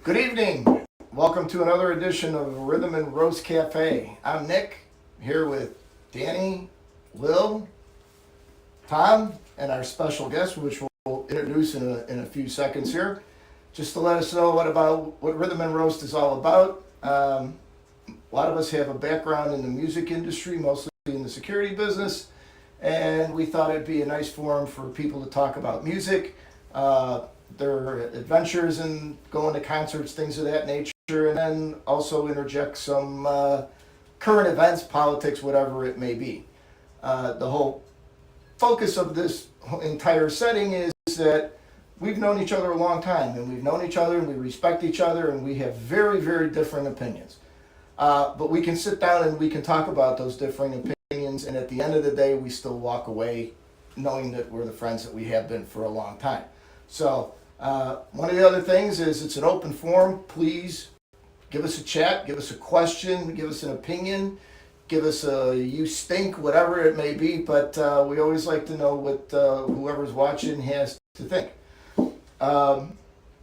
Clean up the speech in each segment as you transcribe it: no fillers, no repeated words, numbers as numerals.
Good evening. Welcome to another edition of Rhythm and Roast Cafe. I'm Nick, here with Danny, Lil, Tom, and our special guest, which we'll introduce in a few seconds here, just to let us know what Rhythm and Roast is all about. A lot of us have a background in the music industry, mostly in the security business, and we thought it'd be a nice forum for people to talk about music, their adventures and going to concerts, things of that nature, and then also interject some current events, politics, whatever it may be. The whole focus of this entire setting is that we've known each other a long time, and we've known each other, and we respect each other, and we have very, very different opinions. But we can sit down and we can talk about those differing opinions, and at the end of the day, we still walk away knowing that we're the friends that we have been for a long time. So one of the other things is it's an open forum. Please give us a chat, give us a question, give us an opinion, give us a you stink, whatever it may be. But we always like to know what whoever's watching has to think.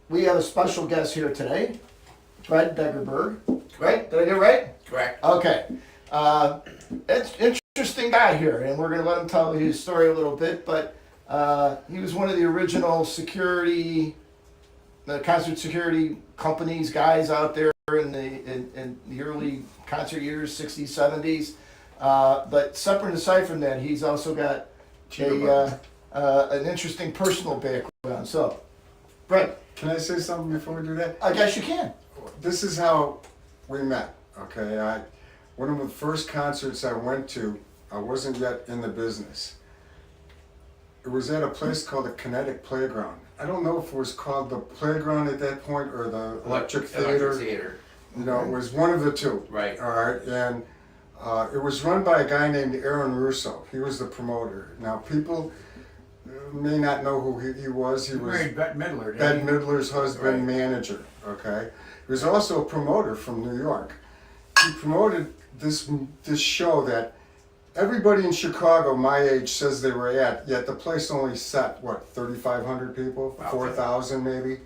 We have a special guest here today, Fred Degerberg. Right? Did I get it right? Correct. Okay. It's an interesting guy here, and we're going to let him tell his story a little bit, but he was one of the original concert security companies, guys out there in the early concert years, 60s, 70s. But separate and aside from that, he's also got an interesting personal background. So, Brett. Can I say something before we do that? I guess you can. This is how we met, okay? One of the first concerts I went to, I wasn't yet in the business. It was at a place called the Kinetic Playground. I don't know if it was called the Playground at that point or the Electric Theater. You know, it was one of the two. Right. All right, and it was run by a guy named Aaron Russo. He was the promoter. Now, people may not know who he was. He was Bette Midler. Bette Midler's husband, Right. manager, okay? He was also a promoter from New York. He promoted this show that everybody in Chicago my age says they were at, yet the place only sat, 3,500 people? 4,000 maybe,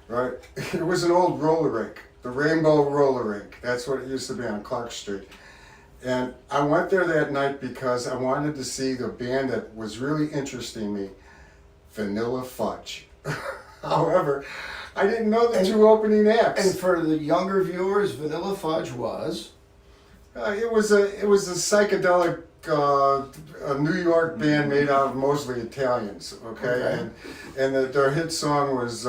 right? It was an old roller rink, the Rainbow Roller Rink. That's what it used to be on Clark Street. And I went there that night because I wanted to see the band that was really interesting me, Vanilla Fudge. However, I didn't know the two opening acts. And for the younger viewers, Vanilla Fudge was? It was a psychedelic a New York band made out of mostly Italians, okay? And their hit song was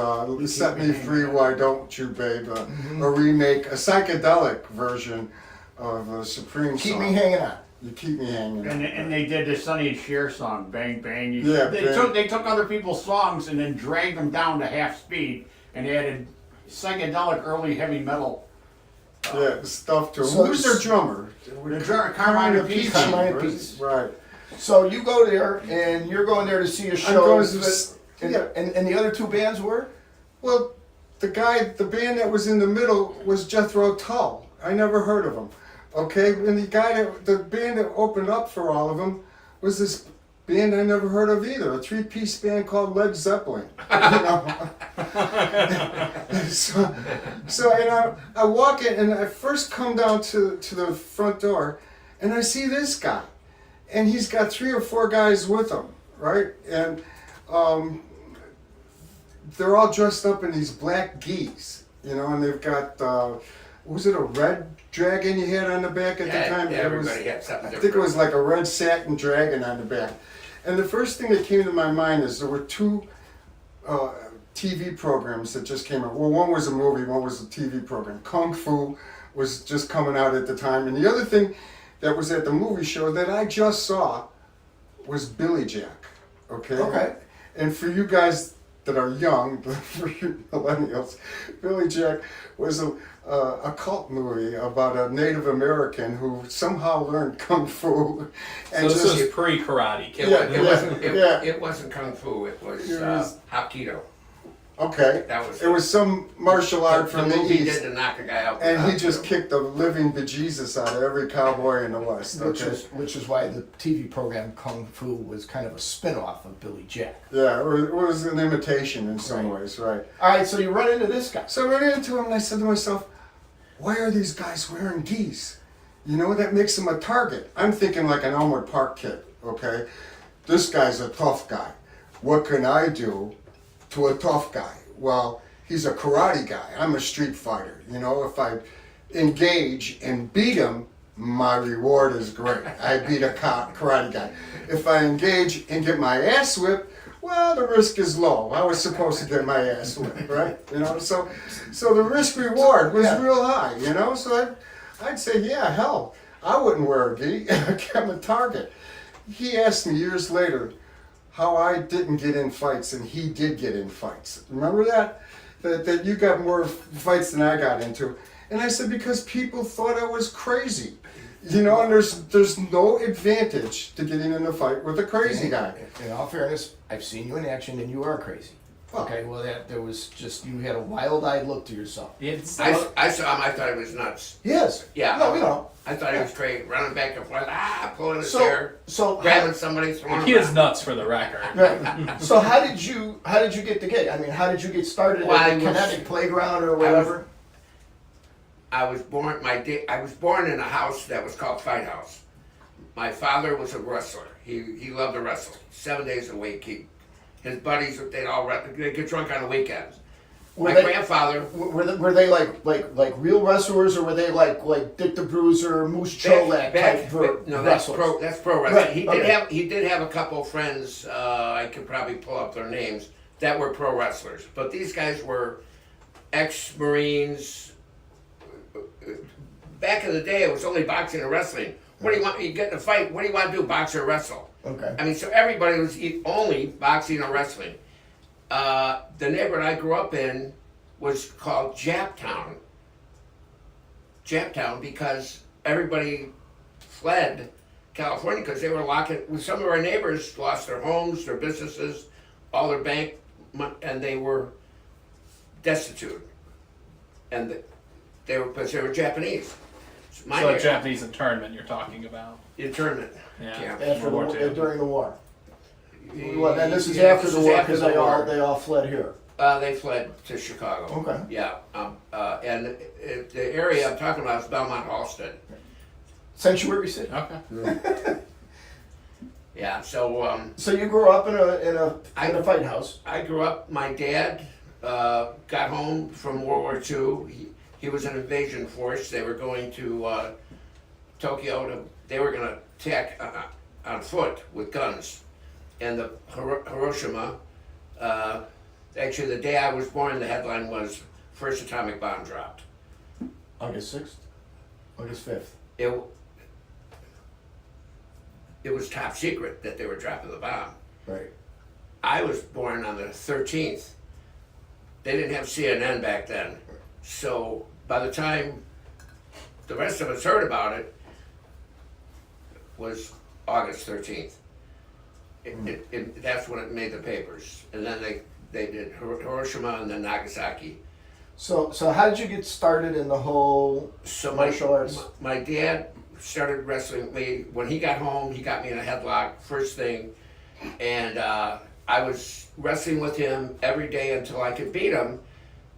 "Set Me Free, Why Don't You, Babe?" A remake, a psychedelic version of a Supreme song. Keep Me Hanging On. You keep me hanging. And they did the Sonny and Cher song, Bang Bang. Yeah, They took other people's songs and then dragged them down to half speed and added psychedelic early heavy metal. Yeah, stuff to them. So Who was their drummer? The drummer, Carmine Appice. Carmine Appice. Right. So you go there, and you're going there to see a I'm show. going to And the other two bands were? Well, the band that was in the middle was Jethro Tull. I never heard of him. Okay, and the band that opened up for all of them was this band I never heard of either, a three-piece band called Led Zeppelin. You know? so I walk in, and I first come down to the front door, and I see this guy, and he's got 3 or 4 guys with him, right? And they're all dressed up in these black geese, you know, and they've got, was it a red dragon you had on the back at the time? Yeah, everybody had something I different. think it was like a red satin dragon on the back. And the first thing that came to my mind is there were 2 TV programs that just came out. Well, one was a movie, one was a TV program. Kung Fu was just coming out at the time. And the other thing that was at the movie show that I just saw was Billy Jack. Okay? And for you guys that are young, for you millennials, Billy Jack was a cult movie about a Native American who somehow learned Kung Fu. And so this is pre-karate. It wasn't kung fu. It was Hapkido. Okay. That was it was some martial art from the movie East. did to knock a guy out. And he just kicked the living bejesus out of every cowboy in the West. Okay. Which is why the TV program Kung Fu was kind of a spin-off of Billy Jack. Yeah, it was an imitation in some Right. ways, right? All right, so you run into this guy. So I ran into him and I said to myself, why are these guys wearing geese? You know, that makes them a target. I'm thinking like an Elmwood Park kid, okay? This guy's a tough guy. What can I do to a tough guy? Well, he's a karate guy. I'm a street fighter. You know, if I engage and beat him, my reward is great. I beat a karate guy. If I engage and get my ass whipped, well, the risk is low. I was supposed to get my ass whipped, right? You know, so the risk reward was Yeah. real high. You know, so I'd say, yeah, hell, I wouldn't wear a gi. I'm a target. He asked me years later how I didn't get in fights, and he did get in fights. Remember that? That you got more fights than I got into. And I said, because people thought I was crazy. You know, and there's no advantage to getting in a fight with a crazy guy. In all fairness, I've seen you in action, and you are crazy. Oh. Okay, well, there was just, you had a wild-eyed look to yourself. I saw him. I thought he was nuts. He is. Yeah. No, you know. I thought he was crazy, running back and forth, pulling his So, hair, so grabbing somebody, throwing He him is out. nuts for the record. Right. So how did you get the gig? I mean, how did you get started Well, I at the was- Kinetic Playground or whatever? I was born in a house that was called Fight House. My father was a wrestler. He loved to wrestle 7 days a week. His buddies, they get drunk on the weekends. Were My they- grandfather. Were they like real wrestlers, or were they like Dick the Bruiser, Moose Cholak type No, wrestlers? that's pro wrestling. Right, He did have a couple friends. I could probably pull up their names that were pro wrestlers. But these guys were ex-Marines. Back in the day, it was only boxing and wrestling. What do you want? You get in a fight. What do you want to do? Box or wrestle? Okay. I mean, so everybody was only boxing or wrestling. The neighborhood I grew up in was called Japtown. Japtown because everybody fled California because they were locking. Some of our neighbors lost their homes, their businesses, all their bank, and they were destitute. And they were Japanese. My So a neighbor- Japanese internment you're talking about. internment. Yeah. After World War II. during the war. Well, and this is Yeah, after this the is war after because the they war. all fled here. They fled to Chicago. Okay. Yeah, and the area I'm talking about is Belmont Halsted. Sanctuary City. Okay. Yeah, so So you grew up in a fight house. I grew up. My dad got home from World War II. He was an invasion force. They were going to Tokyo. They were going to attack on foot with guns, and the Hiroshima. Actually, the day I was born, the headline was "First atomic bomb dropped." August 6th? August 5th. It was top secret that they were dropping the bomb. Right. I was born on the 13th. They didn't have CNN back then. So by the time the rest of us heard about it, was August 13th. That's when it made the papers. And then they did Hiroshima and then Nagasaki. So how did you get started in the whole So martial arts? my dad started wrestling me. When he got home, he got me in a headlock, first thing. And I was wrestling with him every day until I could beat him,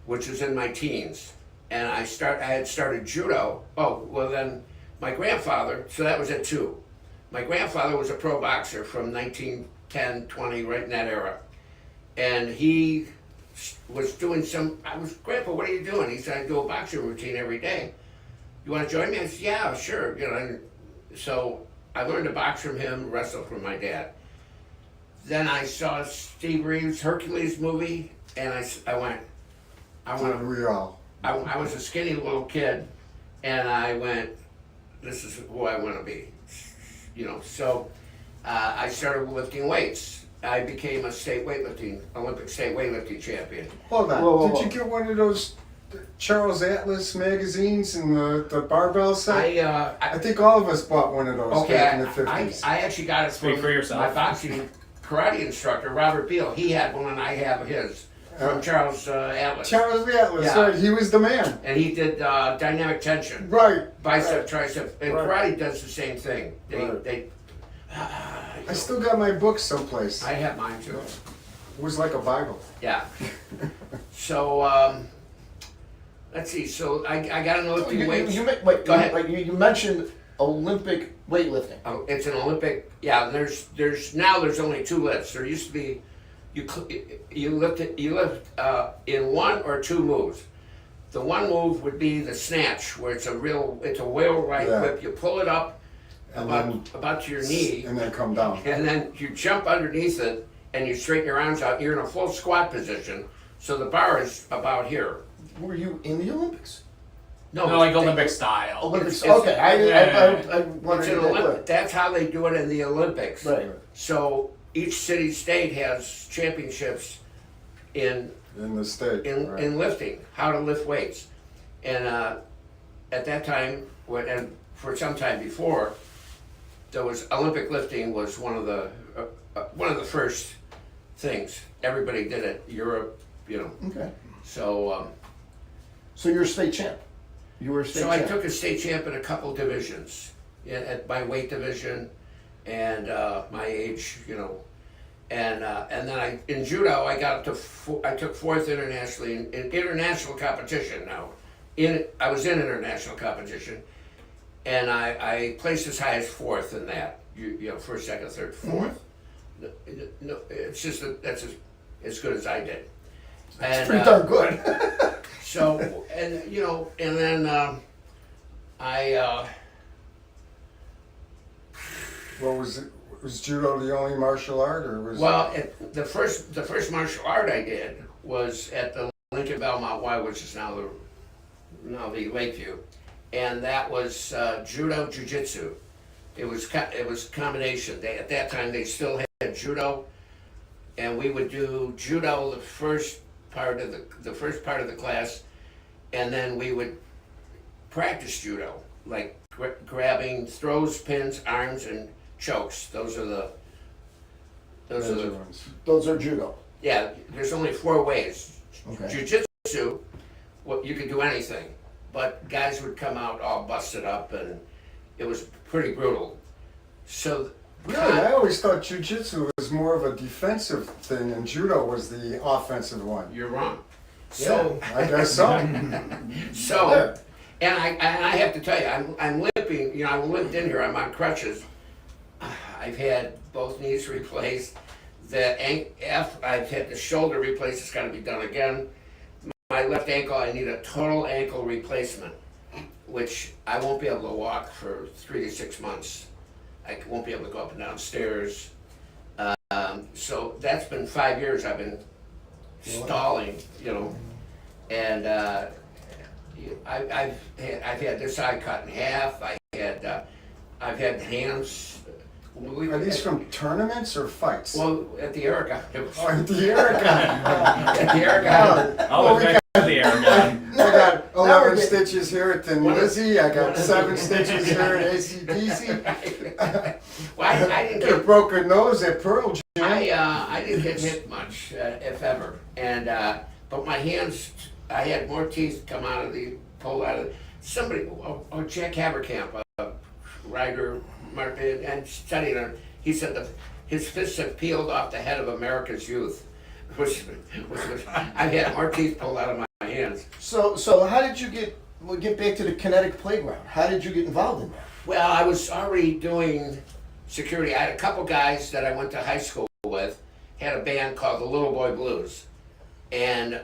which was in my teens. And I had started judo. Oh, well then my grandfather, so that was at 2. My grandfather was a pro boxer from 1910, 20, right in that era. And he was doing Grandpa, what are you doing? He said, I do a boxing routine every day. You want to join me? I said, yeah, sure. You know, so I learned to box from him, wrestle from my dad. Then I saw Steve Reeves' Hercules movie, and I went, Did we all? I was a skinny little kid, and I went, this is who I want to be. You know, so I started lifting weights. I became a Olympic state weightlifting champion. Hold on. Whoa. Did you get one of those Charles Atlas magazines in the barbell set? I think all of us bought one of those back in the 50s. I actually got it Speak from for yourself. my boxing karate instructor, Robert Beal. He had one and I have his. from Charles Atlas. Charles Atlas, Yeah. right? He was the man. And he did dynamic tension, Right. bicep, right. tricep, and Right. karate does the same thing. Right. I still got my book someplace. I have mine too. It was like a Bible. Yeah. So let's see. So I got an Olympic weights. Wait, Go ahead. You mentioned Olympic weightlifting. Oh, it's an Olympic. Yeah. There's only two lifts. There used to be you lift in one or two moves. The one move would be the snatch, where it's a wheel right Yeah. whip. You pull it up And about to your knee, And then come down. and then you jump underneath it and you straighten your arms out. You're in a full squat position, so the bar is about here. Were you in the Olympics? No, like they- Olympic style. Olympics. it's- Okay, yeah. I It's wondered an if that Olympic. was. That's how they do it in the Olympics. Right. So each city state has championships in In the state. right. in lifting, how to lift weights, and at that time, and for some time before, there was Olympic lifting was one of the first things. Everybody did it. Europe, Okay. So So you're a state champ. You were a state so I champ. took a state champ in a couple divisions, at my weight division, and my age, and then in judo I got up to I took fourth internationally in international competition. Now, I was in international competition, and I placed as high as fourth in that. First, second, third, fourth. No, it's just that's as good as I did. It's And, pretty darn good. so, and then I. What was it? Was judo the only martial art, or was Well, the first martial art I did was at the Lincoln Belmont Y, which is now the Lakeview, and that was judo jiu-jitsu. It was combination. At that time they still had judo, and we would do judo the first part of the class, and then we would practice judo, like grabbing throws, pins, arms, and chokes. Those are the ones? Those are judo. yeah. There's only 4 ways. Okay. Jiu-jitsu, you could do anything, but guys would come out all busted up, and it was pretty brutal. So Really, I always thought jujitsu was more of a defensive thing, and judo was the offensive one. you're wrong. So I guess so. So, and I have to tell you, I'm limping. I limped in here. I'm on crutches. I've had both knees replaced. I've had the shoulder replaced. It's got to be done again. My left ankle, I need a total ankle replacement, which I won't be able to walk for 3 to 6 months. I won't be able to go up and down stairs. So that's been 5 years I've been stalling, and I've had this eye cut in half. I've had hands. Are these from tournaments or fights? Well, at the Erica. It was, Oh, the Erica. at the Erica. Oh, it's back to the air gun. I got Now 11 we're getting- stitches here at Thin Lizzy. I got 7 stitches here at ACDC. Well, I didn't Get a get. broken nose at Pearl Jam. I didn't get hit much, if ever, and but my hands, I had more teeth pulled out of somebody. Jack Haberkamp, writer, Martin, and studied on. He said his fists have peeled off the head of America's youth, which I've had more teeth pulled out of my hands. So how did you get back to the kinetic playground? How did you get involved in that? Well, I was already doing security. I had a couple guys that I went to high school with, had a band called the Little Boy Blues, and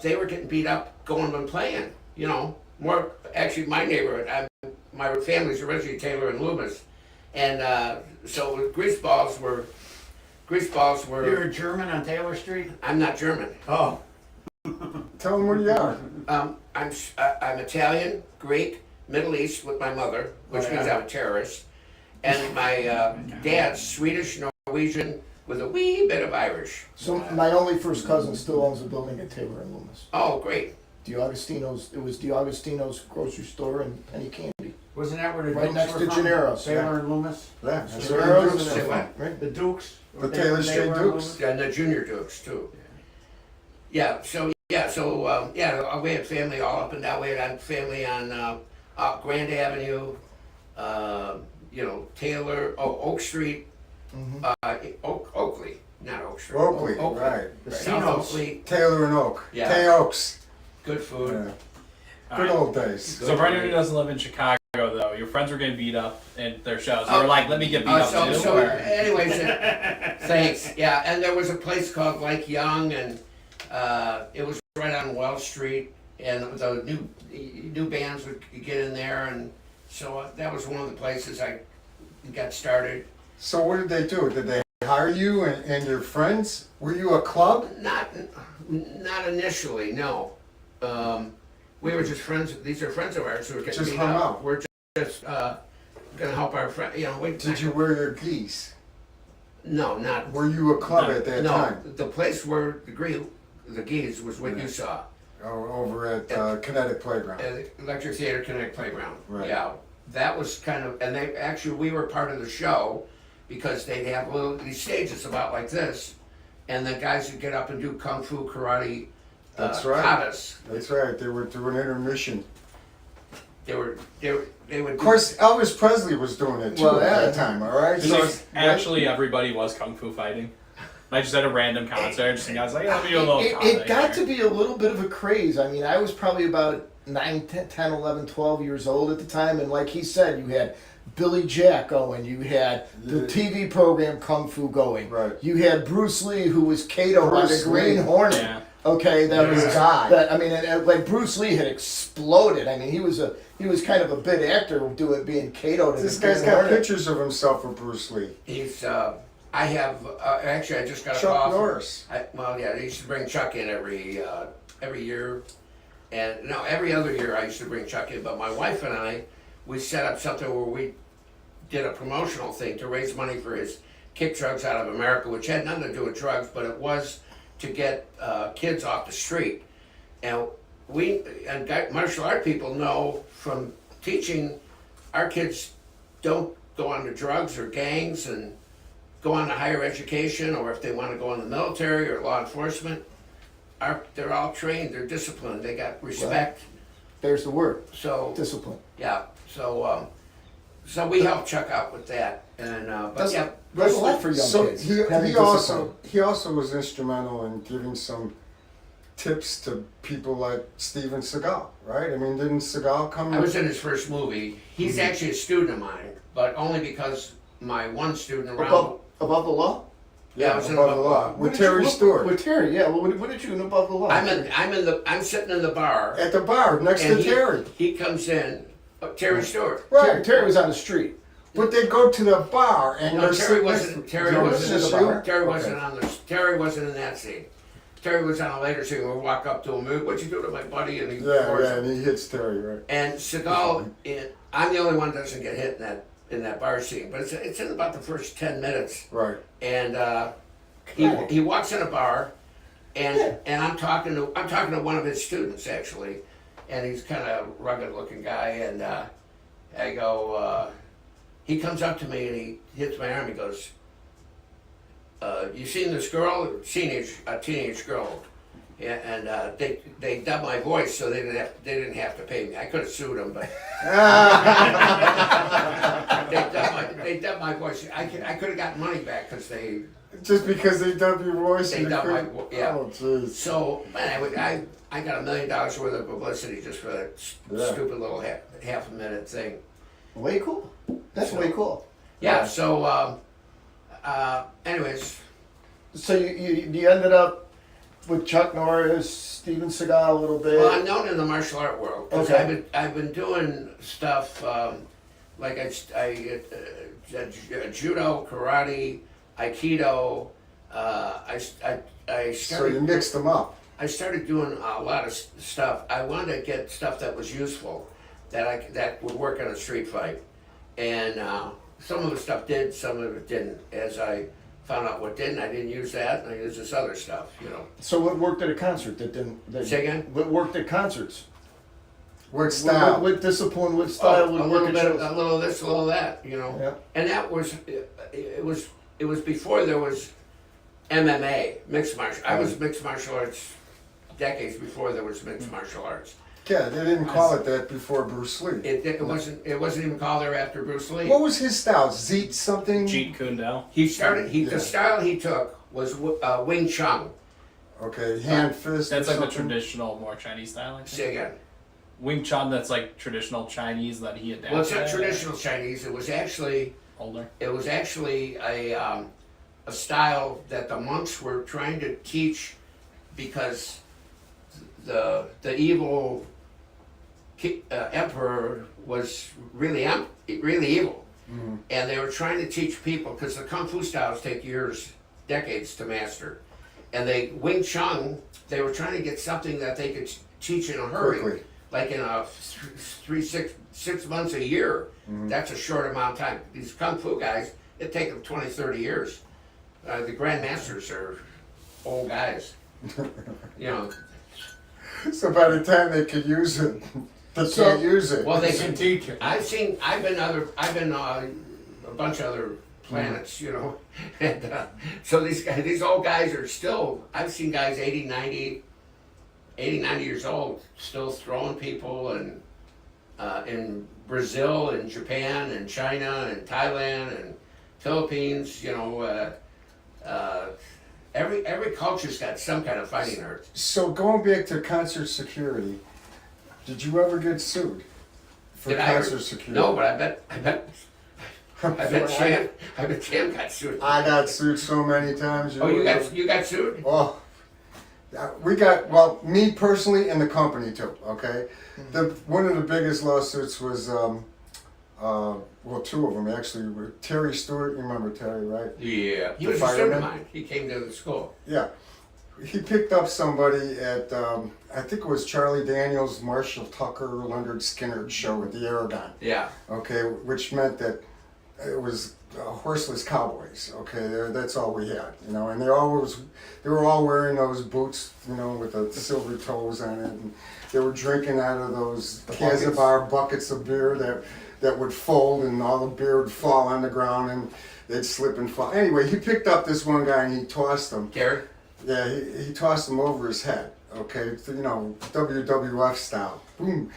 they were getting beat up going and playing. More actually my neighborhood. My family's originally Taylor and Loomis, and so greaseballs were. You're a German on Taylor Street? I'm not German. Oh. Tell them where you are. I'm Italian, Greek, Middle East with my mother, which means I'm a terrorist, and my dad's Swedish, Norwegian with a wee bit of Irish. So my only first cousin still owns a building at Taylor and Loomis. Oh, great! DiAugustino's. It was DiAugustino's grocery store and Penny Candy. Wasn't that where the Right Dukes next were to from? Gennaro's, Taylor yeah. and Loomis? Yeah, that's Gennaro's where and the Say Dukes what? are from. Right? The Dukes? The Taylor Street Dukes. And the Junior Dukes too. We had family all up and down. We had family on Grand Avenue, Taylor, Oak Street, Oakley, not Oak Street. Oakley, Oakley. right. South Oakley, Taylor and Oak. Yeah. Tay Oaks. good food. Yeah. Good old days. So for anyone who doesn't live in Chicago, though, your friends were getting beat up in their shows. You were like, let me get beat up too. Anyways, thanks. Yeah, and there was a place called Like Young, and it was right on Wells Street, and the new bands would get in there, and so that was one of the places I got started. So what did they do? Did they hire you and your friends? Were you a club? Not initially, no. We were just friends. These are friends of ours who were getting Just beat hung up. out. We're just gonna help our friend. Did you wear your geese? No, not. Were you a club at that No, time? the place where the Geese was what you saw. Over at Kinetic Playground. Electric Theater Connect Playground. Right. Yeah, that was kind of, and we were part of the show because they'd have these stages about like this, and the guys would get up and do kung fu, karate, That's right. katas. That's right. They were doing intermission. They would. Of course, Elvis Presley was doing it too Well, at yeah. that time. All right. This is actually everybody was kung fu fighting. I just at a random concert, just guys like, let me do a little It got here. to be a little bit of a craze. I mean, I was probably about 9, 10, 11, 12 years old at the time, and like he said, you had Billy Jack going, you had the TV program Kung Fu going, Right. you had Bruce Lee, who was Kato on the Bruce Green Lee. Hornet. Yeah. Okay, that was Yeah. guy. that. I mean, and like BruceLee had exploded. I mean, he was kind of a bit actor being Kato to This the guy's Green got Hornet. pictures of himself with Bruce Lee. He's. I have actually. I just got a Chuck call. Norris. They used to bring Chuck in every year, and no, every other year I used to bring Chuck in. But my wife and I, we set up something where we did a promotional thing to raise money for his Kick Drugs Out of America, which had nothing to do with drugs, but it was to get kids off the street. And martial art people know from teaching, our kids don't go on to drugs or gangs and go on to higher education, or if they want to go in the military or law enforcement. They're all trained, they're disciplined, they got respect. There's the word, So discipline. yeah, so we helped Chuck out with that, and but yeah, There's a lot for young So kids. he having also discipline. was instrumental in giving some tips to people like Steven Seagal, right? I mean, didn't Seagal come? I was in his first movie. He's actually a student of mine, but only because my one student around. Above the law. Yeah, I was in above the Above the law Law. with Terry Stewart With Terry, yeah. Well, what did you in Above the Law? I'm sitting in the bar, at the bar next and to Terry. he comes in. Terry Stewart. Right, Terry was on the street. but they go to the bar and No, they're Terry sitting wasn't. next to- Terry No, wasn't. this in is the you? bar? Terry Okay. wasn't on the. Terry wasn't in that scene. Terry was on a later scene. We walk up to him. What'd you do to my buddy? And he pours Yeah, him. and he hits Terry, right? And Seagal, I'm the only one that doesn't get hit in that bar scene, but it's in about the first 10 minutes. Right. And Right. he walks in a bar, and I'm talking to one of his students actually, and he's kind of rugged looking guy, and I go, he comes up to me and he hits my arm. He goes, "You seen this girl? A teenage girl?" Yeah, and they dubbed my voice, so they didn't have to pay me. I could have sued them, but they dubbed my voice. I could have gotten money back because they. Just because they dub your voice. They and dub my couldn't- yeah. Oh, jeez. So man, I got $1 million worth of publicity just for that Yeah. stupid little half a minute thing. Way cool. That's way cool. Yeah. So anyways, So you ended up with Chuck Norris, Steven Seagal a little bit. well, I'm known in the martial art world because Okay. I've been doing stuff like judo, karate, aikido. I So started. you mixed them up. I started doing a lot of stuff. I wanted to get stuff that was useful, that would work in a street fight, and some of the stuff did, some of it didn't. As I found out what didn't, I didn't use that, and I used this other stuff. So what worked at a concert that didn't? Say again? What worked at concerts? What style? What discipline? What style would a work little at bit, shows? a little of this, a little of that. Yeah. And that was it was before there was MMA, mixed martial. I was mixed martial arts decades before there was mixed martial arts. Yeah, they didn't call it that before Bruce Lee. It wasn't even called there after Bruce Lee. What was his style? Zeet something? Jeet Kune Do. The style he took was Wing Chun. Okay, hand fist. That's or like the something? traditional, more Chinese style. I think. Say again. Wing Chun, that's like traditional Chinese that he adapted. Well, it's not traditional Chinese. It was actually Older. a style that the monks were trying to teach because the evil emperor was really evil, and they were trying to teach people because the kung fu styles take years, decades to master, and Wing Chun, they were trying to get something that they could teach in a hurry, Quickly. like in a 6 months a year. That's a short amount of time. These kung fu guys, it take them 20, 30 years. The grandmasters are old guys, you know. So by the time they could use it, they So- can't use it. Well, they They can teach it. I've been a bunch of other planets, you know, and so these old guys are still. I've seen guys 80, 90 years old still throwing people, and in Brazil and Japan and China and Thailand and Philippines, you know, every culture's got some kind of fighting art. So going back to concert security, did you ever get sued for Did I ever- concert security? No, but I bet Chan got sued. I got sued so many times. Oh, you got sued? Oh, we got, well, me personally and the company too, okay? One of the biggest lawsuits was, well, two of them actually, were Terry Stewart, you remember Terry, right? Yeah. He The was a student of fireman? mine. He came to the school. Yeah. He picked up somebody at, I think it was Charlie Daniels, Marshall Tucker, Leonard Skinner show at the Aragon, Yeah. okay? Which meant that it was horseless cowboys, okay? That's all we had, you know? And they were all wearing those boots, you know, with the silver toes on it. And they were drinking out of those buckets. Kazabar buckets of beer that would fold, and all the beer would fall on the ground, and they'd slip and fall. Anyway, he picked up this one guy and he tossed him. Terry? Yeah, he tossed him over his head. Okay, you know, WWF style. Boom,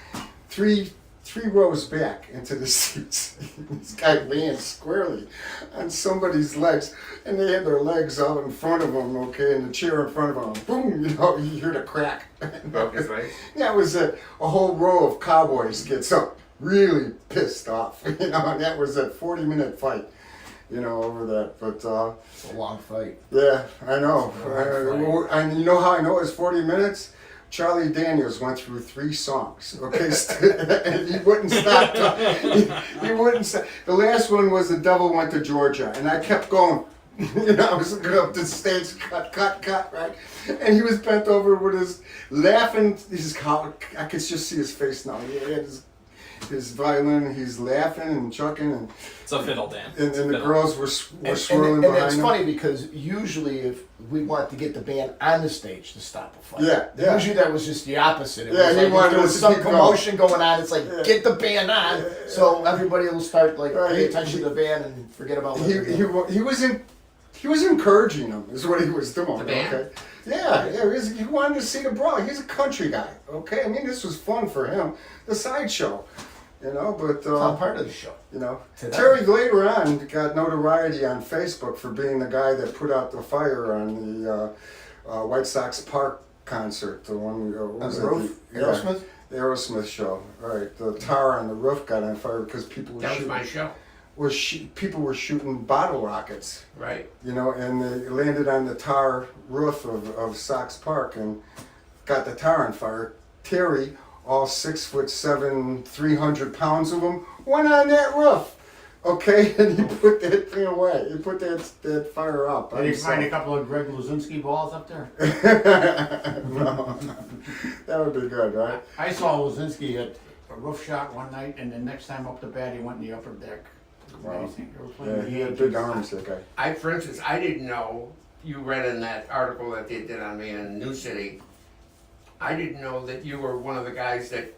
three rows back into the seats. This guy laying squarely on somebody's legs, and they had their legs out in front of them. Okay, and the chair in front of them. Boom, you know, you hear the crack. Broke his leg? Yeah, it was a whole row of cowboys gets up, really pissed off. You know, and that was a 40-minute fight. You know, over that, but It's a long fight. yeah, I know. Right. And you know how I know it was 40 minutes? Charlie Daniels went through 3 songs. Okay, and he wouldn't stop. He wouldn't stop. The last one was "The Devil Went to Georgia," and I kept going. You know, I was looking up the stage, cut, right? And he was bent over with his laughing. I could just see his face now. He had his violin. He's laughing and chucking, and It's a fiddle dance. and It's a the fiddle. girls were And swirling it's behind him. funny because usually if we want to get the band on the stage to stop a fight, Yeah. usually that was just the opposite. It Yeah, was he like if wanted there us was to some keep going. commotion going on. It's like Yeah. get the band on, so everybody will start like Right. pay attention to the band and forget about what they're doing. He was encouraging them, is what he was doing. The band? Okay. Yeah, he wanted to see the brawl. He's a country guy. Okay, I mean this was fun for him, the sideshow, you know. But It's all part of the show. you know, To them. Terry later on got notoriety on Facebook for being the guy that put out the fire on the White Sox Park concert. The one what On was the it? roof, Aerosmith? The Aerosmith show. Right, the tar on the roof got on fire because people were That was shooting. my show. People were shooting bottle rockets, Right. you know, and they landed on the tar roof of Sox Park and got the tar on fire. Terry, all 6'7", 300 pounds of him, went on that roof. Okay, and he put that thing away. He put that fire up. Did you find a couple of Greg Luzinski balls up there? No, that would be good, right? I saw Luzinski at a roof shot one night, and the next time up the bat, he went in the upper deck. It was Wow. amazing. They were playing Yeah, the he had Yankees. big arms, that guy. For instance, I didn't know, you read in that article that they did on me in New City, I didn't know that you were one of the guys that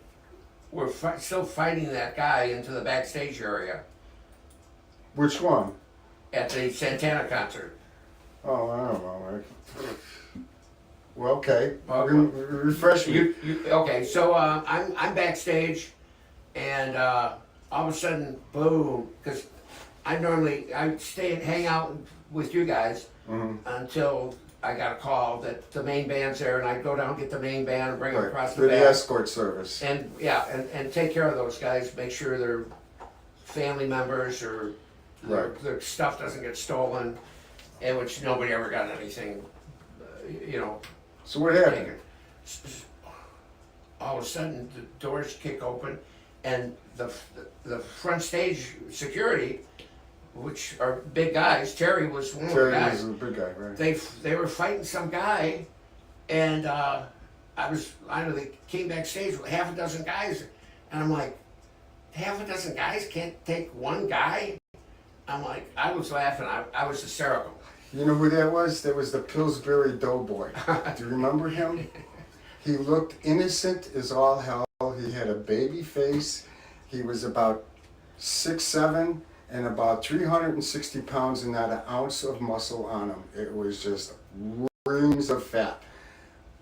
were still fighting that guy into the backstage area Which one? at the Santana concert. Oh, I don't know. Well, okay. Okay. Refresh me. Okay, so I'm backstage, and all of a sudden, boom! Because I stay and hang out with you guys until I got a call that the main band's there, and I go down and get the main band and bring them across For the the back, escort service. and yeah, and take care of those guys, make sure their family members or Right. their stuff doesn't get stolen, and which nobody ever got anything, you know. So what happened? All of a sudden, the doors kick open, and the front stage security, which are big guys, Terry was one of the Terry guys. was a big guy, right? They were fighting some guy, and I know they came backstage with half a dozen guys, and I'm like, half a dozen guys can't take one guy? I'm like, I was laughing, I was hysterical. You know who that was? That was the Pillsbury Doughboy. Do you remember him? He looked innocent as all hell. He had a baby face. He was about 6'7" and about 360 pounds and not an ounce of muscle on him. It was just reams of fat.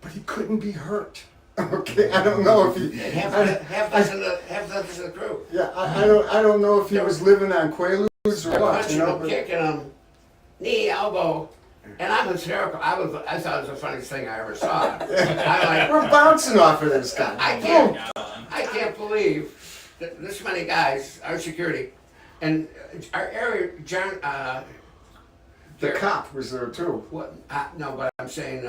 But he couldn't be hurt. Okay, I don't know if he. Half dozen of the crew. Yeah, I don't know if he was living on Quaaludes or what. Punching You know, him, but kicking him, knee, elbow, and I'm hysterical. I thought it was the funniest thing I ever saw. we're bouncing off of this guy. I can't believe that this many guys, our security, and our area, John. The cop was there too. What? No, but I'm saying,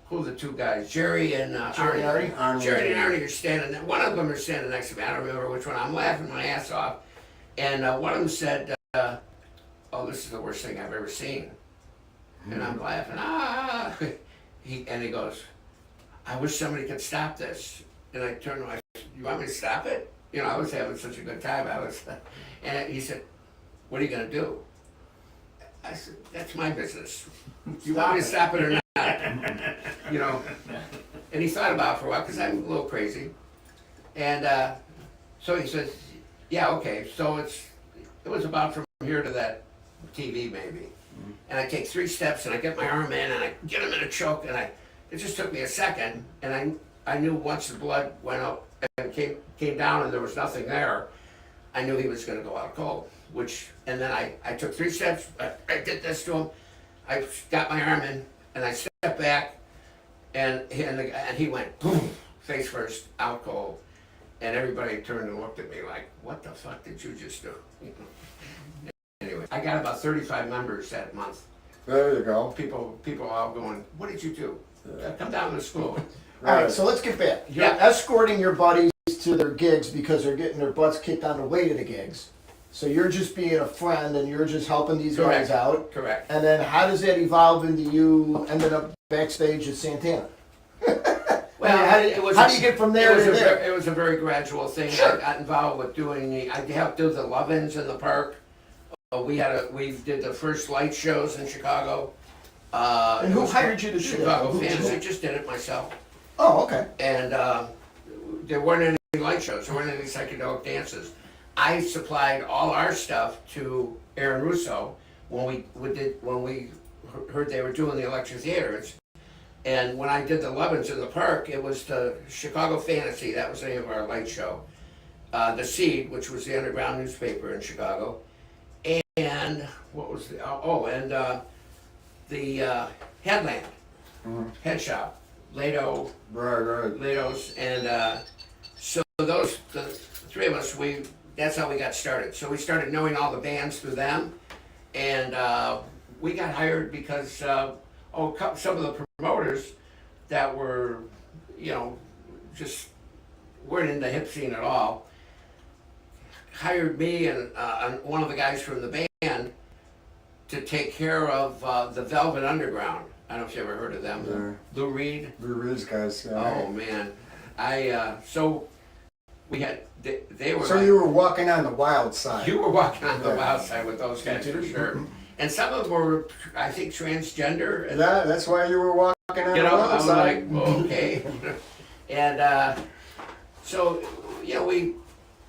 who are the two guys? Jerry and Jerry Arnie. Arnie. Jerry and Arnie are standing. One of them is standing next to me. I don't remember which one. I'm laughing my ass off, and one of them said, "Oh, this is the worst thing I've ever seen," and I'm laughing. Ah! He goes, "I wish somebody could stop this." And I turned to him. I said, "You want me to stop it?" You know, I was having such a good time. And he said, "What are you gonna do?" I said, "That's my business. You want me to stop it or not?" You know. And he thought about it for a while because I'm a little crazy. And so he said, "Yeah, okay." So it was about from here to that TV maybe. And I take 3 steps and I get my arm in and I get him in a choke and it just took me a second and I knew once the blood went up and came down and there was nothing there, I knew he was going to go out cold. And then I took 3 steps. I did this to him. I got my arm in, and I stepped back, and he went boom, face first, out cold, and everybody turned and looked at me like, "What the fuck did you just do?" You know? Anyway, I got about 35 members that month. There you go. People all going, "What did you do? Come down to the school." All right, so let's get back. You're Yeah. escorting your buddies to their gigs because they're getting their butts kicked on the way to the gigs. So you're just being a friend and you're just helping these guys Correct. out. Correct. And then how does that evolve into you ended up backstage at Santana? Well, how do you get from there to there? It was a very gradual thing. Sure. I got involved with I helped do the love-ins in the park. We did the first light shows in Chicago. And who hired you to do that? Chicago Who- fans. I just did it myself. Oh, okay. And there weren't any light shows. There weren't any psychedelic dances. I supplied all our stuff to Aaron Russo when we heard they were doing the Electric Theaters. And when I did the Levins in the park, it was the Chicago Fantasy. That was the name of our light show. The Seed, which was the underground newspaper in Chicago. And what was the Headland, Head Shop, Lado, Right. Lados, and so the 3 of us, that's how we got started. So we started knowing all the bands through them, and we got hired because some of the promoters that were, just weren't in the hip scene at all, hired me and one of the guys from the band to take care of the Velvet Underground. I don't know if you ever heard of them. Yeah. Lou Reed. The Reeds guys. Yeah. Oh man, so we had they were. So like, you were walking on the wild side. you were walking on the Yeah. wild side with those guys for sure, and some of them were, I think, transgender. And, Yeah, that's why you were walking on you the know, wild I'm side. like, okay, and so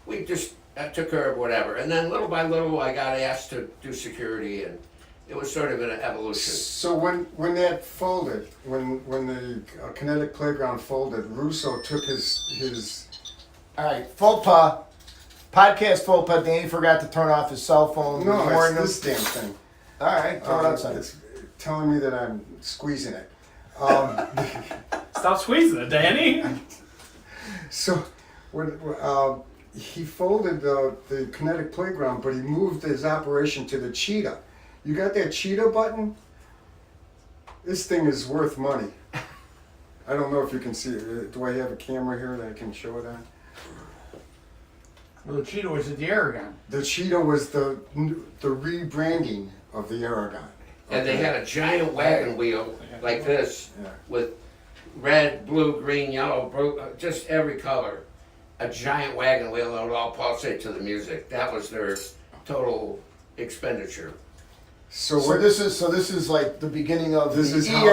we just took care of whatever, and then little by little I got asked to do security, and it was sort of an evolution. So when that folded, when the Kinetic Playground folded, Russo took his All right, faux pas. Podcast faux pas. Danny forgot to turn off his cell phone. no, Warned him. it's this damn thing. All right, throw it outside. It's telling me that I'm squeezing it. Stop squeezing it, Danny. So when he folded the Kinetic Playground, but he moved his operation to the Cheetah. You got that Cheetah button? This thing is worth money. I don't know if you can see it. Do I have a camera here that I can show it on? Well, the Cheetah was at the Aragon. The Cheetah was the rebranding of the Aragon. And they had a giant wagon wheel like this Yeah. with red, blue, green, yellow, just every color. A giant wagon wheel that would all pulsate to the music. That was their total expenditure. So So what this is like the beginning of This the is how EMD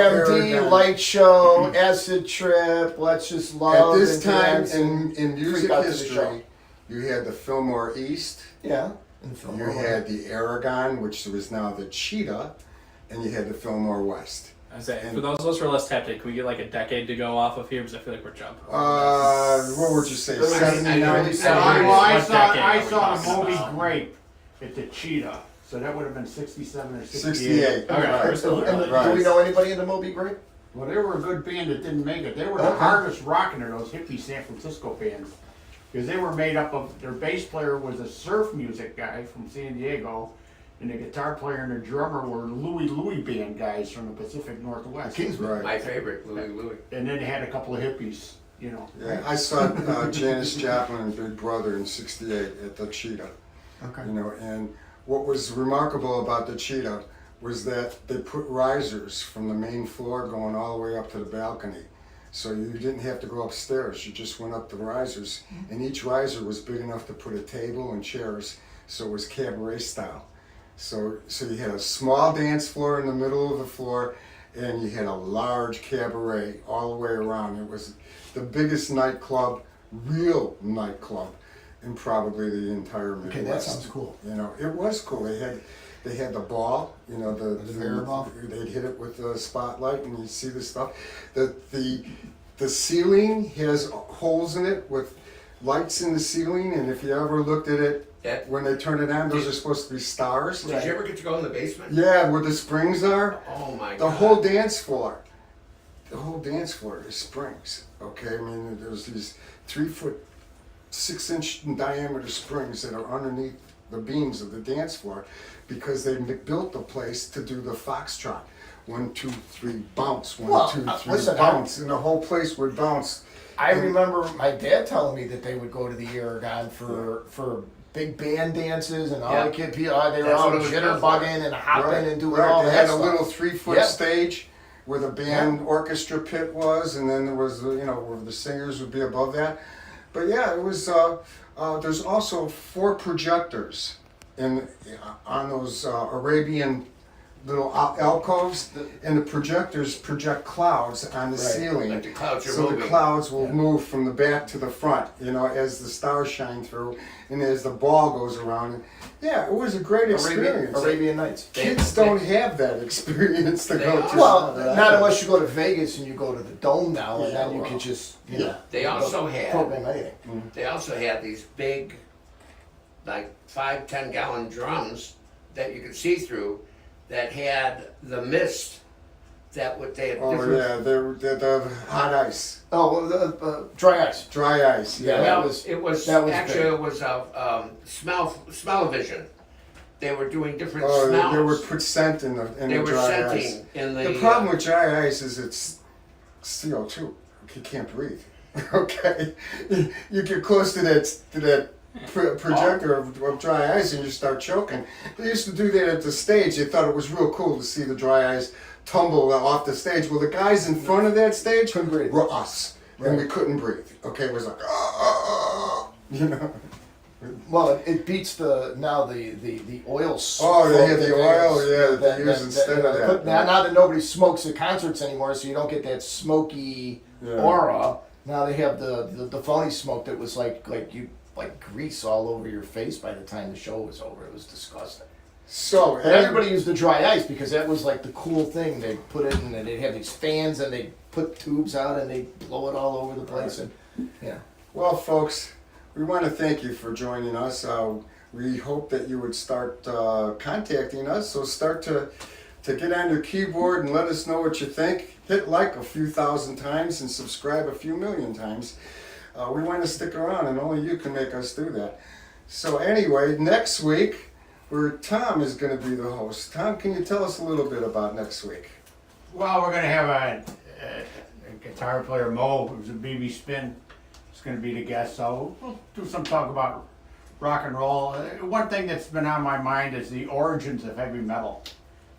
Aragon- light show, acid trip. Let's just love at this and time dance and in music freak out to the show. history, you had the Fillmore East, Yeah. And film you over. had the Aragon, which was now the Cheetah, and you had the Fillmore West. I say, for those of us who are less tactic, can we get like a decade to go off of here? Because I feel like we're jumping. What would you say? Early- 79? early Well, 70s. I What saw decade are we the talking Moby about? Grape at the Cheetah, so that would have been 67 or 68. 68. Okay, Right. we're still And Right. do we know anybody in the Moby Grape? Well, they were a good band that didn't make it. They were the Okay. hardest rocking of those hippie San Francisco bands. Because they were made up of, their bass player was a surf music guy from San Diego, and the guitar player and the drummer were Louie band guys from the Pacific Northwest. Right. My favorite, Louie. And then they had a couple of hippies, you know. Yeah, I saw Janis Joplin and Big Brother in '68 at the Cheetah. Okay. You know, and what was remarkable about the Cheetah was that they put risers from the main floor going all the way up to the balcony. So you didn't have to go upstairs, you just went up the risers, and each riser was big enough to put a table and chairs, so it was cabaret style. So you had a small dance floor in the middle of the floor, and you had a large cabaret all the way around. It was the biggest nightclub, real nightclub, in probably the entire Midwest. Okay, that sounds cool. You know, it was cool. They had the ball, you know, the mirror ball? They'd hit it with the spotlight, and you see the stuff. The ceiling has holes in it with lights in the ceiling, and if you ever looked at it That- when they turn it on, those are supposed to be stars. Did you ever get to go in the basement? Yeah, where the springs are. Oh my The god. whole dance floor. The whole dance floor is springs. Okay, I mean there's these 3 foot, 6 inch in diameter springs that are underneath the beams of the dance floor, because they built the place to do the foxtrot. 1, 2, 3, bounce. 1, Well, 2, 3, listen, bounce, and the whole place would bounce. I remember my dad telling me that they would go to the Aragon for big band dances and all Yeah. the kid people. They were That's all what it was jitterbugging and hopping and doing right. all They that had stuff. a little 3 foot Yeah. stage where the band orchestra pit was, and then there was where the singers would be above that. But yeah, it was. There's also 4 projectors on those Arabian little alcoves, and the projectors project clouds on the Right. ceiling. Like the clouds are So the moving. clouds will move from the back to the front, as the stars shine through, and as the ball goes around. And yeah, it was a great experience. Arabian Nights. Kids don't have that experience to They go are. to. Well, not unless you go to Vegas and you go to the Dome now, and then you well, can just They also had program anything. They also had these big, like 5-10 gallon drums that you could see through, that had the mist that would they had Oh different. yeah, they're the hot ice, Oh, dry ice. dry ice. Yeah, Yeah, that Well, was- it was that was actually big. it was a smell-o-vision. They were doing different oh, smells. they would put scent in the They were dry ice. scenting in the. The problem with dry ice is it's CO2. You can't breathe. Okay, you get close to that projector of dry ice and you start choking. They used to do that at the stage. They thought it was real cool to see the dry ice tumble off the stage. Well, the guys in front of that stage Couldn't breathe. were us, and Right. we couldn't breathe. Okay, it was like, Well, it beats the oil. Oh, they smoke had the that oil, yeah, that they use instead of that. But now that nobody smokes at concerts anymore, so you don't get that smoky Yeah. aura. Now they have the phony smoke that was like grease all over your face by the time the show was over. It was disgusting. So And everybody used the dry ice because that was like the cool thing. They put it in and they'd have these fans and they'd put tubes out and they'd blow it all over the place. And yeah. Well, folks, we want to thank you for joining us. We hope that you would start contacting us. So start to get on your keyboard and let us know what you think. Hit like a few thousand times and subscribe a few million times. We want to stick around, and only you can make us do that. So anyway, next week, Tom is going to be the host. Tom, can you tell us a little bit about next week? Well, we're gonna have a guitar player, Mo, who's a BB Spin. Is gonna be the guest, so we'll do some talk about rock and roll. One thing that's been on my mind is the origins of heavy metal,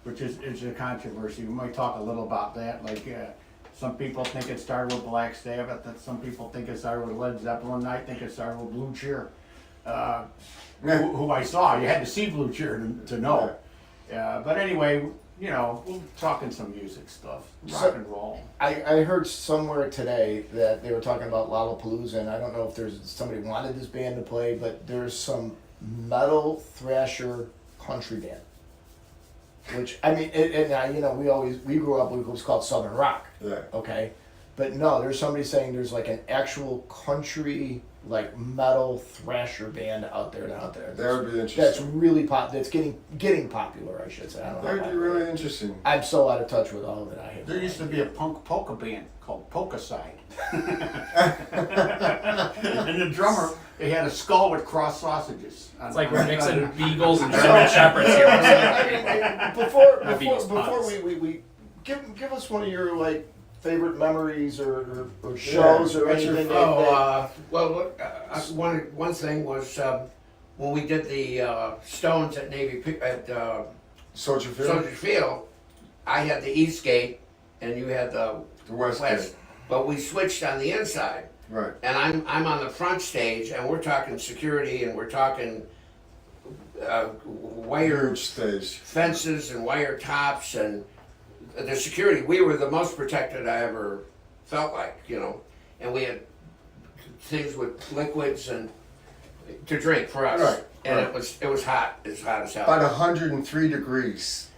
which is a controversy. We might talk a little about that. Like some people think it started with Black Sabbath, and some people think it started with Led Zeppelin. I think it started with Blue Cheer, who I saw. You had to see Blue Cheer to know. But anyway, you know, we're talking some music stuff, rock and roll. I heard somewhere today that they were talking about Lollapalooza, and I don't know if there's somebody wanted this band to play, but there's some metal thrasher country band. Which I mean, you know, we grew up with what was called Southern rock. Yeah. Okay, but no, there's somebody saying there's like an actual country like metal thrasher band out there. That would be interesting. That's really that's getting popular, I should say. I don't know. That would be really interesting. I'm so out of touch with all of it. I have. There used to be a punk polka band called Polka Side. And the drummer, he had a skull with crossed sausages. It's like we're mixing beagles and German shepherds here. I mean, before Beagles before puns. we give us one of your like favorite memories or shows or what's your anything. Oh, well, look, one thing was when we did the Stones at Soldier Field? Soldier Field, I had the east gate and you had the The West west, Gate. but we switched on the inside. Right. And I'm on the front stage, and we're talking security, and we're talking wire Huge stage. fences and wire tops, and the security. We were the most protected I ever felt like, you know. And we had things with liquids and to drink for us, Right, and right. it was hot. It's hot as hell. About 103 degrees.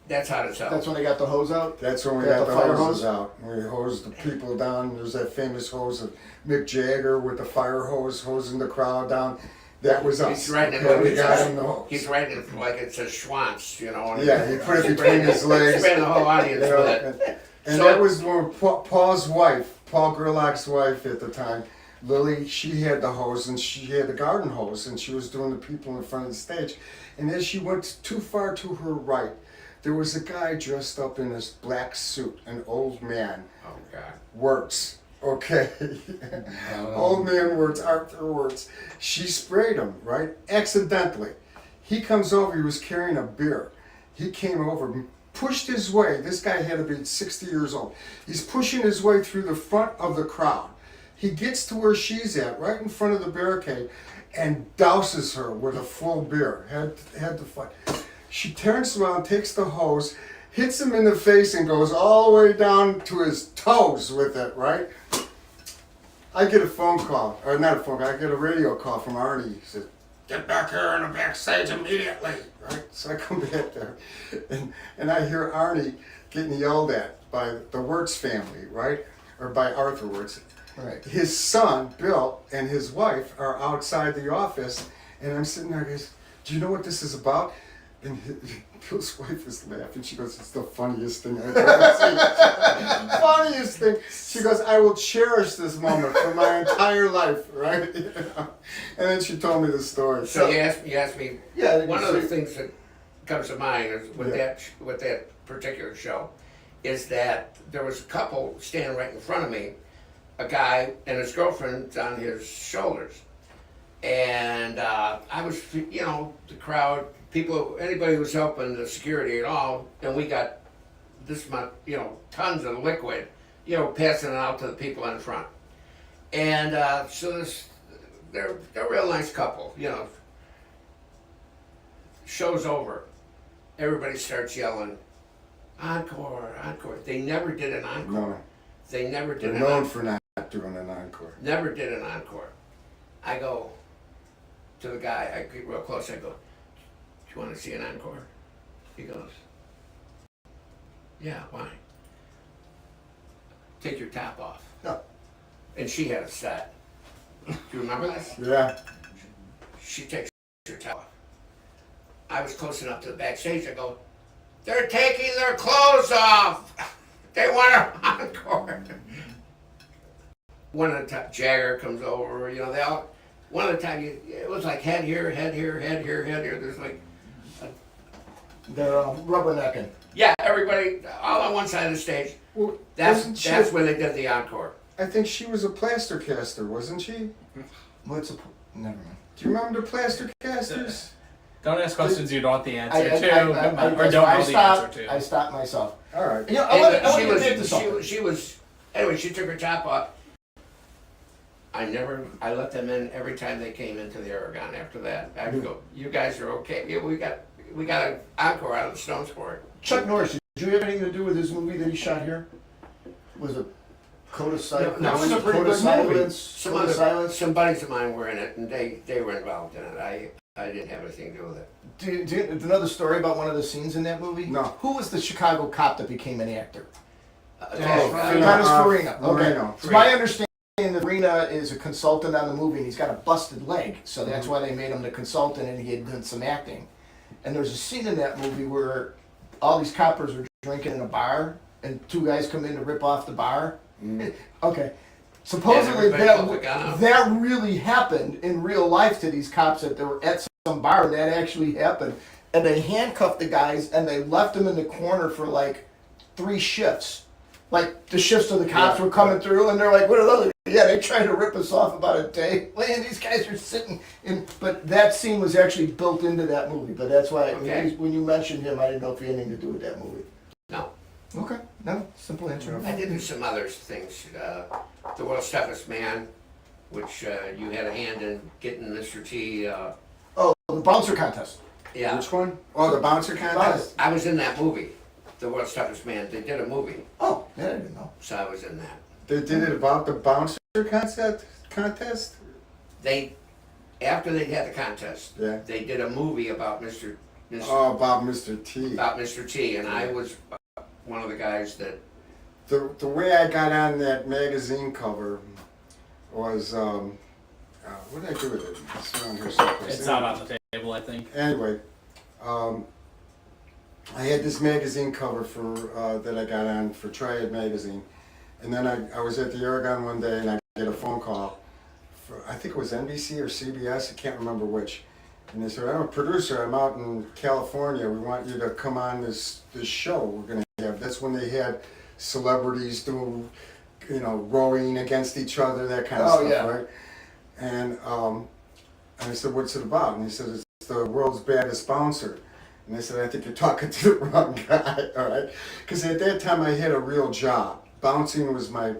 That's hot as hell. That's when they got the hose out. That's when we Got got the the fire hoses hose? out. We hosed the people down. There's that famous hose of Mick Jagger with the fire hose hosing the crowd down. That was us. He's writing it. Okay, we got him the hose. He's writing it like it says Schwanz, you know. and Yeah, he put it between his legs. Span the whole audience You know, with it. and So- that was when Paul's wife, Paul Gerlach's wife at the time, Lily, she had the hose and she had the garden hose and she was doing the people in front of the stage. And as she went too far to her right, there was a guy dressed up in his black suit, an old man, Oh God. Wirtz. Okay. Old man Wirtz, Arthur Wirtz. She sprayed him, right? Accidentally. He comes over, he was carrying a beer. He came over, pushed his way. This guy had to be 60 years old. He's pushing his way through the front of the crowd. He gets to where she's at, right in front of the barricade, and douses her with a full beer. Had to fight. She turns around, takes the hose, hits him in the face, and goes all the way down to his toes with it, right? I get a phone call, or not a phone call, I get a radio call from Arnie. He says, "Get back here on the backstage immediately," right? So I come back there, and I hear Arnie getting yelled at by the Wirtz family, right? Or by Arthur Wirtz. Right. His son, Bill, and his wife are outside the office, and I'm sitting there, and goes, "Do you know what this is about?" And Bill's wife is laughing. She goes, "It's the funniest thing I've ever seen." Funniest thing. She goes, "I will cherish this moment for my entire life," right? You know? And then she told me the story. So you asked me. Yeah, One of the so- things that comes to mind is with Yeah. that particular show, is that there was a couple standing right in front of me, a guy and his girlfriend on his shoulders, and I was, you know, the crowd, people, anybody who was helping the security at all, and we got this much, you know, tons of liquid, you know, passing it out to the people in front, and so they're a real nice couple, you know. Show's over. Everybody starts yelling, "Encore, encore." They never did an encore. No, They never they're did an known encore. for not doing an encore. Never did an encore. I go to the guy, I get real close, I go, you want to see an encore? He goes, yeah, why? Take your top off. No. And she had a set. Do you remember this? Yeah. She takes her top off. I was close enough to the backstage. I go, they're taking their clothes off. They want an encore. One of the time, Jagger comes over. You know, they all. One of the time, it was like head here, head here, head here, head here. There's like, They're rubbernecking. yeah, everybody all on one side of the stage. Well, That's wasn't she- where they did the encore. I think she was a plaster caster, wasn't she? What's the? Never mind. Do you remember the plaster casters? Don't ask questions you don't want the answer I to, or don't know the stopped. answer to. I stopped myself. All right. You know, I want She to get back to something. was. Anyway, she took her top off. I let them in every time they came into the Aragon. After that, I would go, you guys are okay. Yeah, we got an encore out of the Stones for it. Chuck Norris, did you have anything to do with his movie that he shot here? Was it Code of Silence? No, it was a Code pretty of good Silence. Some Code of other, Silence. some buddies of mine were in it, and they were involved in it. I didn't have anything to do with it. Do you know the story about one of the scenes in that movie? No. Who was the Chicago cop that became an actor? Dennis Farina. Dennis Farina. Okay. Farina. It's my understanding that Farina is a consultant on the movie, and he's got a busted leg, so that's why they made him the consultant, and he had done some acting. And there's a scene in that movie where all these coppers are drinking in a bar, and two guys come in to rip off the bar. Okay. Supposedly everybody pulled the gun out. that really happened in real life to these cops that they were at some bar, and that actually happened. And they handcuffed the guys, and they left them in the corner for like 3 shifts. Like the shifts of the cops were coming through, and they're like, "What are those?" Yeah, they tried to rip us off about a day. Man, these guys are sitting in. But that scene was actually built into that movie. But that's why Okay. when you mentioned him, I didn't know if he had anything to do with that movie. No, Okay, no, simple answer. I did do some other things. The World's Toughest Man, which you had a hand in getting Mr. T. Oh, the bouncer contest. Yeah, Which one? Oh, the bouncer contest? I was in that movie, The World's Toughest Man. They did a movie, Oh, yeah, I didn't know. so I was in that. They did it about the bouncer contest? They, after they had the contest, Yeah. they did a movie about Mr. Oh, about Mr. T. about Mr. T, and I was one of the guys that. The way I got on that magazine cover was, what did I do with it? It's around here someplace. It's not on the table, I think. Anyway, I had this magazine cover for that I got on for Triad magazine, and then I was at the Aragon one day and I get a phone call. I think it was NBC or CBS, I can't remember which. And they said, I'm a producer, I'm out in California, we want you to come on this show we're going to have. That's when they had celebrities doing, rowing against each other, that kind of Oh, stuff, yeah. right? And I said, what's it about? And he said, it's the world's baddest bouncer. And I said, I think you're talking to the wrong guy, all right? Because at that time I had a real job. Bouncing was my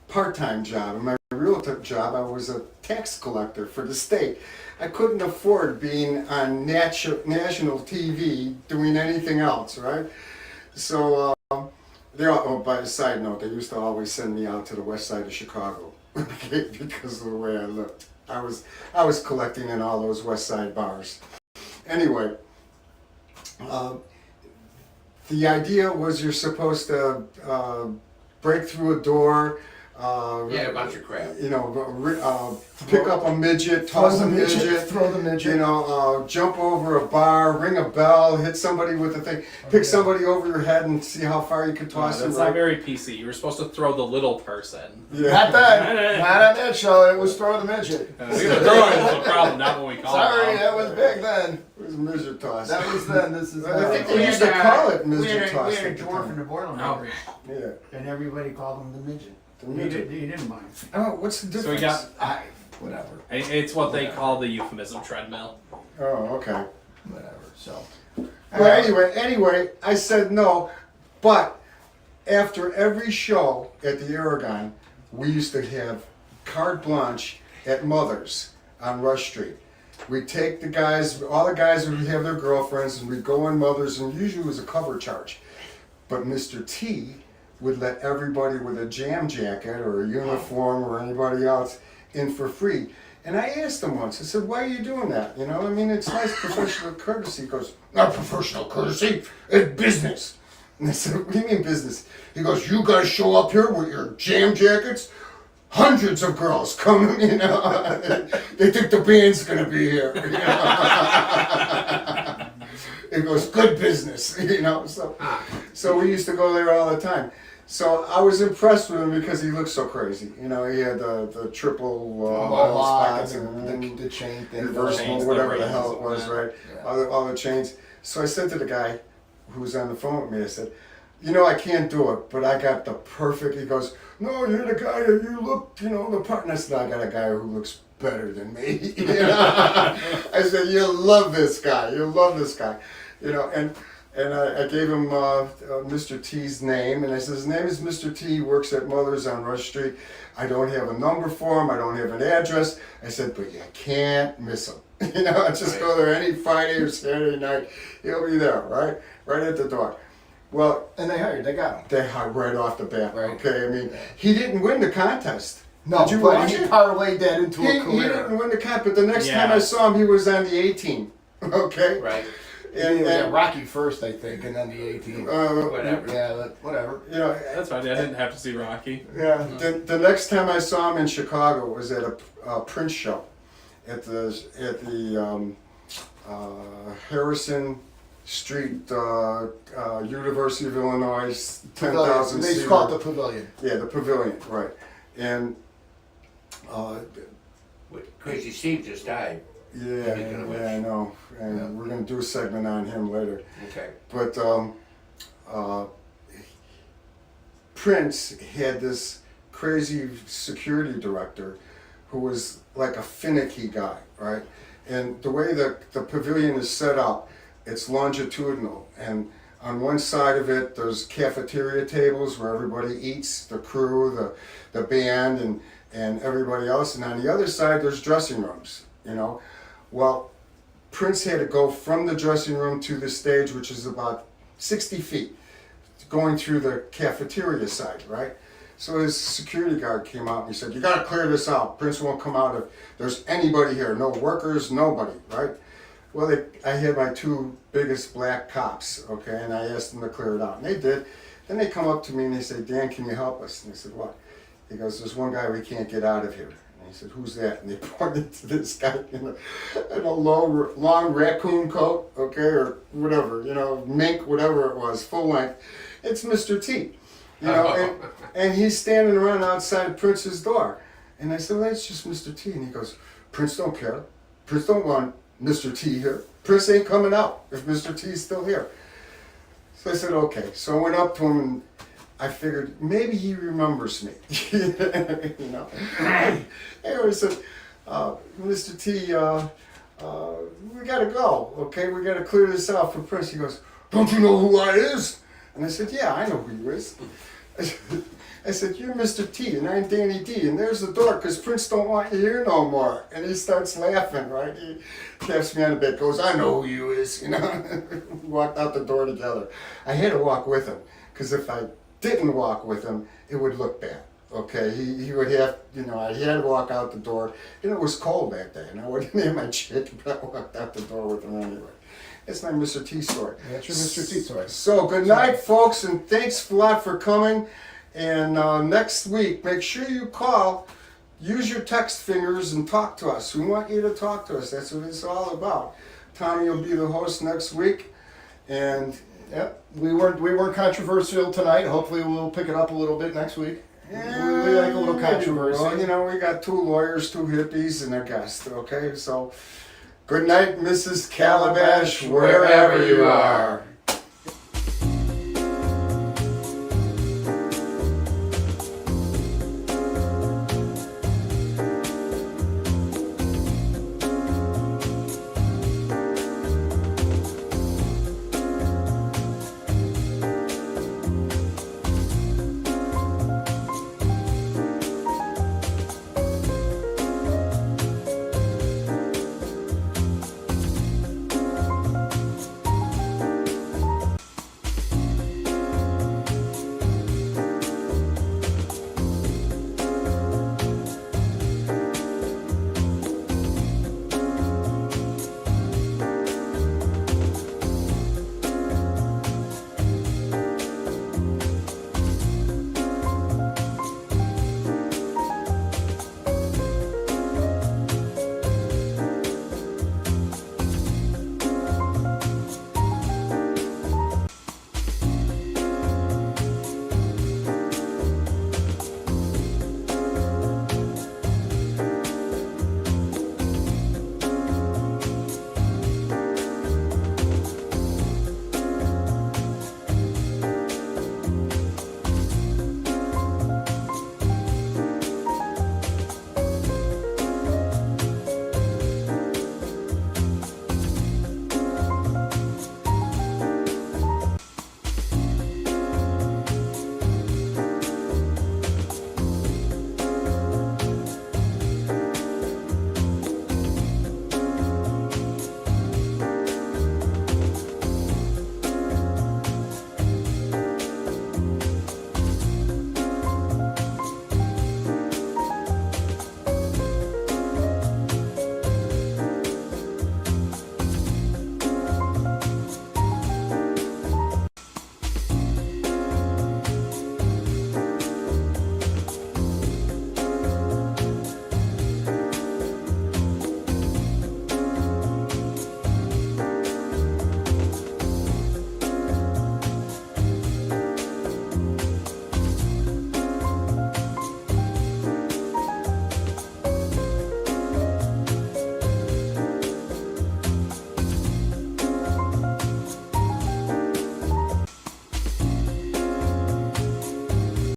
part-time job. And my real job, I was a tax collector for the state. I couldn't afford being on national TV doing anything else, right? So, by a side note, they used to always send me out to the west side of Chicago because of the way I looked. I was collecting in all those west side bars. Anyway, the idea was you're supposed to break through a door, Yeah, a bunch of crap. pick up a midget, toss a midget, Throw the midget. jump over a bar, ring a bell, hit somebody with a thing, pick somebody over your head and see how far you can toss them. That's not very PC. You were supposed to throw the little person. Yeah. Not that. Not on that show. It was throw the midget. We were throwing was the problem, not what we call Sorry, it. that was big then. It was midget toss. That was then. This is I think now. we used to call it We midget toss. had a at the dwarf in time. the Boilermakers, Yeah. and everybody called him the midget. The midget. He didn't mind. Oh, what's the difference? So we got, Whatever. it's what they call the euphemism treadmill. Oh, okay. Whatever. So. Well, anyway, I said no, but after every show at the Aragon, we used to have carte blanche at Mother's on Rush Street. We'd take the guys, all the guys would have their girlfriends, and we'd go on Mother's, and usually it was a cover charge. But Mr. T would let everybody with a jam jacket or a uniform or anybody else in for free. And I asked him once, I said, why are you doing that? You know, I mean, it's nice professional courtesy. He goes, not professional courtesy, it's business. And I said, what do you mean business? He goes, you guys show up here with your jam jackets, hundreds of girls come, you know, they think the band's gonna be here. You know? He goes, good business, you know, so we used to go there all the time. So I was impressed with him because he looked so crazy. You know, he had the triple oil spots and the chain thing. reversible, chains, whatever the the hell it rings, was, yeah. right? Yeah. All the chains. So I said to the guy who was on the phone with me, I said, you know, I can't do it, but I got the perfect, he goes, no, you're the guy, you look, you know, the part. And I said, I got a guy who looks better than me. You know? I said, you'll love this guy, you'll love this guy. You know, and I gave him Mr. T's name, and I said, his name is Mr. T, he works at Mother's on Rush Street. I don't have a number for him, I don't have an address. I said, but you can't miss him. You know, just go there any Friday or Saturday night, he'll be there, right? Right at the door. Well, And they got him. they hired right off the bat, Right. okay? I mean, he didn't win the contest. No, Did you but watch he it? parlayed that into He a career. didn't win the contest, but the next Yeah. time I saw him, he was on the 18, okay? Right. Yeah, Rocky first, I think, and then the 18. Whatever. Yeah, whatever. You know, That's fine. I didn't have to see Rocky. yeah. The next time I saw him in Chicago was at a Prince show at the Harrison Street, University of Illinois, 10,000 They seater. call it the Pavilion. Yeah, the pavilion, right. And Crazy Steve just died. yeah, Speaking of which. I know. And Yeah. we're gonna do a segment on him later. Okay. But Prince had this crazy security director who was like a finicky guy, right? And the way the pavilion is set up, it's longitudinal. And on one side of it, there's cafeteria tables where everybody eats, the crew, the band, and everybody else. And on the other side, there's dressing rooms, you know? Well, Prince had to go from the dressing room to the stage, which is about 60 feet, going through the cafeteria side, right? So his security guard came out and he said, you gotta clear this out. Prince won't come out if there's anybody here. No workers, nobody, right? Well, I had my two biggest black cops, okay, and I asked them to clear it out. And they did. Then they come up to me and they say, Dan, can you help us? And I said, what? He goes, there's one guy we can't get out of here. And he said, who's that? And they pointed to this guy in a long raccoon coat, okay, or whatever, you know, mink, whatever it was, full length. It's Mr. T, you know, and he's standing around outside Prince's door. And I said, well, that's just Mr. T. And he goes, Prince don't care. Prince don't want Mr. T here. Prince ain't coming out if Mr. T's still here. So I said, okay. So I went up to him and I figured maybe he remembers me. You know. Anyway, I said, Mr. T, we gotta go, okay? We gotta clear this out for Prince. He goes, don't you know who I is? And I said, yeah, I know who you is. I said, you're Mr. T and I'm Danny D, and there's the door because Prince don't want you here no more. And he starts laughing, right? He taps me on the back, goes, I know who you is, you know. We walked out the door together. I had to walk with him because if I didn't walk with him, it would look bad. Okay, he would have, you know, I had to walk out the door. And it was cold that day, and I wouldn't have my jacket, but I walked out the door with him anyway. That's my Mr. T story. That's your Mr. T story. So good night, folks, and thanks a lot for coming. And next week, make sure you call, use your text fingers and talk to us. We want you to talk to us. That's what it's all about. Tommy will be the host next week. And Yep, we weren't controversial tonight. Hopefully, we'll pick it up a little bit next week. We like a little controversy. Well, you know, we got two lawyers, two hippies, and a guest. Okay, so good night, Mrs. Calabash, wherever you are.